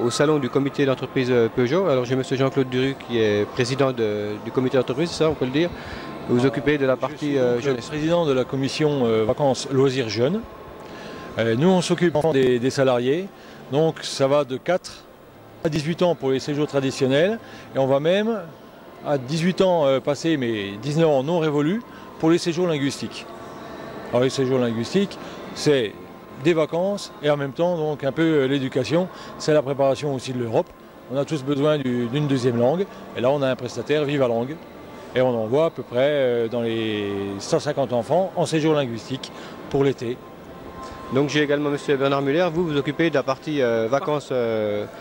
au salon du comité d'entreprise Peugeot. Alors j'ai M. Jean-Claude Duru qui est président du comité d'entreprise, c'est ça on peut le dire. Vous vous occupez de la partie jeunesse. Président de la commission vacances loisirs jeunes. Nous on s'occupe des salariés, donc ça va de 4 à 18 ans pour les séjours traditionnels et on va même à 18 ans passés mais 19 ans non révolus pour les séjours linguistiques. Alors les séjours linguistiques c'est des vacances et en même temps donc un peu l'éducation, c'est la préparation aussi de l'Europe. On a tous besoin d'une deuxième langue et là on a un prestataire Viva Langue et on envoie à peu près dans les 150 enfants en séjour linguistique pour l'été. Donc j'ai également M. Bernard Muller, vous vous occupez de la partie vacances,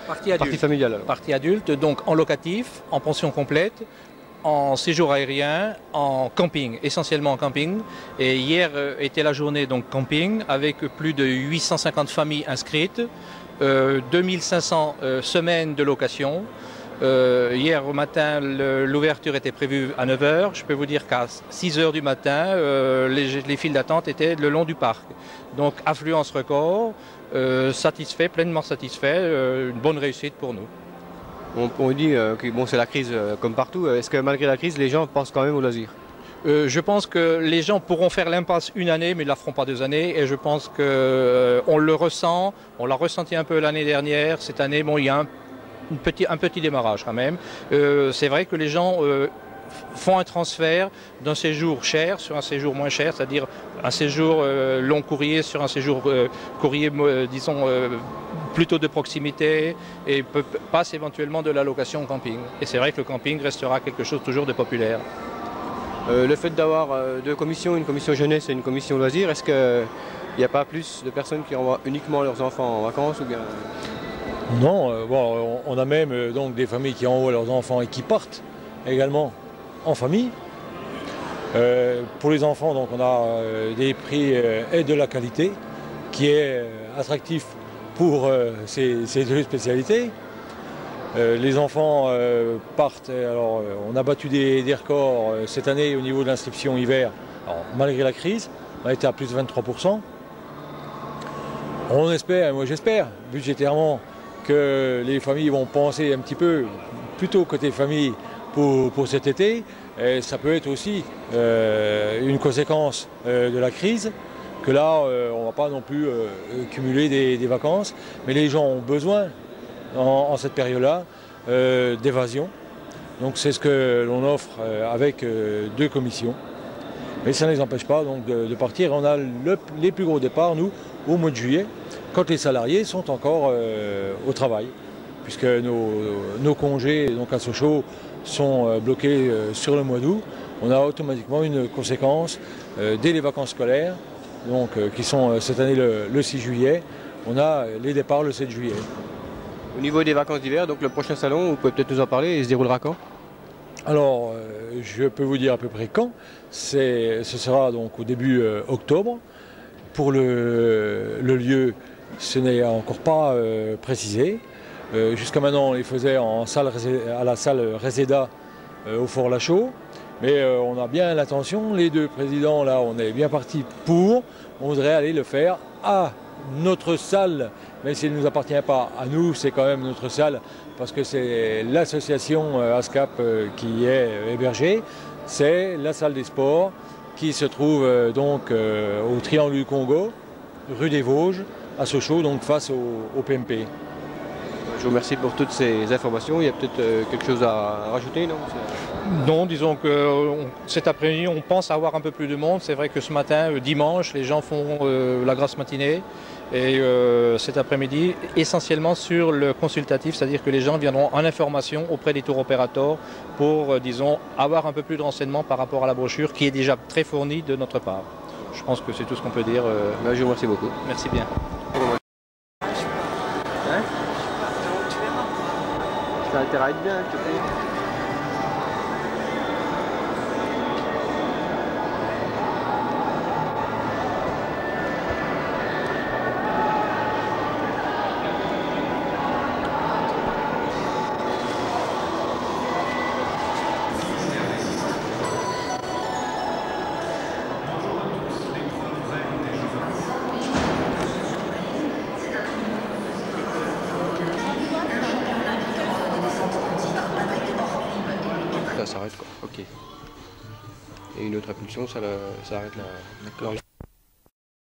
partie familiale. Alors. Partie adulte, donc en locatif, en pension complète, en séjour aérien, en camping, essentiellement en camping. Et hier était la journée donc camping avec plus de 850 familles inscrites, 2500 semaines de location. Hier au matin, l'ouverture était prévue à 9 h. Je peux vous dire qu'à 6 h du matin, les files d'attente étaient le long du parc. Donc affluence record, satisfait, pleinement satisfait, une bonne réussite pour nous. On dit que bon, c'est la crise comme partout. Est-ce que malgré la crise, les gens pensent quand même aux loisirs? Je pense que les gens pourront faire l'impasse une année, mais ils ne la feront pas 2 années. Et je pense qu'on le ressent, on l'a ressenti un peu l'année dernière. Cette année, bon, il y a un petit démarrage quand même. C'est vrai que les gens font un transfert d'un séjour cher sur un séjour moins cher, c'est-à-dire un séjour long courrier sur un séjour courrier, disons, plutôt de proximité et passe éventuellement de la location au camping. Et c'est vrai que le camping restera quelque chose toujours de populaire. Le fait d'avoir deux commissions, une commission jeunesse et une commission loisirs, est-ce qu'il n'y a pas plus de personnes qui envoient uniquement leurs enfants en vacances ou bien... Non, bon, on a même donc des familles qui envoient leurs enfants et qui partent également en famille. Pour les enfants, donc, on a des prix et de la qualité qui est attractif pour ces deux spécialités. Les enfants partent, alors on a battu des records cette année au niveau de l'inscription hiver, alors, malgré la crise, on a été à plus de 23%. On espère, moi j'espère, budgétairement, que les familles vont penser un petit peu plutôt côté famille pour cet été. Et ça peut être aussi une conséquence de la crise, que là on ne va pas non plus cumuler des vacances, mais les gens ont besoin en cette période-là d'évasion. Donc c'est ce que l'on offre avec deux commissions. Mais ça ne les empêche pas donc, de partir. On a les plus gros départs, nous, au mois de juillet, quand les salariés sont encore au travail, puisque nos congés donc à Sochaux sont bloqués sur le mois d'août. On a automatiquement une conséquence dès les vacances scolaires, donc, qui sont cette année le 6 juillet. On a les départs le 7 juillet. Au niveau des vacances d'hiver, donc le prochain salon, vous pouvez peut-être nous en parler, il se déroulera quand? Alors, je peux vous dire à peu près quand. Ce sera donc au début octobre. Pour le lieu, ce n'est encore pas précisé. Jusqu'à maintenant, on les faisait à la salle Reseda au Fort Lachaud. Mais on a bien l'intention, les deux présidents, là, on est bien partis pour. On voudrait aller le faire à notre salle, même s'il ne nous appartient pas à nous, c'est quand même notre salle, parce que c'est l'association ASCAP qui est hébergée. C'est la salle des sports qui se trouve donc au Triangle du Congo, rue des Vosges, à Sochaux, donc face au PMP. Je vous remercie pour toutes ces informations. Il y a peut-être quelque chose à rajouter, non? Non, disons que cet après-midi, on pense avoir un peu plus de monde. C'est vrai que ce matin, dimanche, les gens font la grasse matinée. Et cet après-midi, essentiellement sur le consultatif, c'est-à-dire que les gens viendront en information auprès des tour opérateurs pour, disons, avoir un peu plus de renseignements par rapport à la brochure qui est déjà très fournie de notre part. Je pense que c'est tout ce qu'on peut dire. Je vous remercie beaucoup. Merci bien. Ça a intérêt à être bien, je te prie. s'arrête, quoi. Ok. Et une autre impulsion, ça arrête la... D'accord.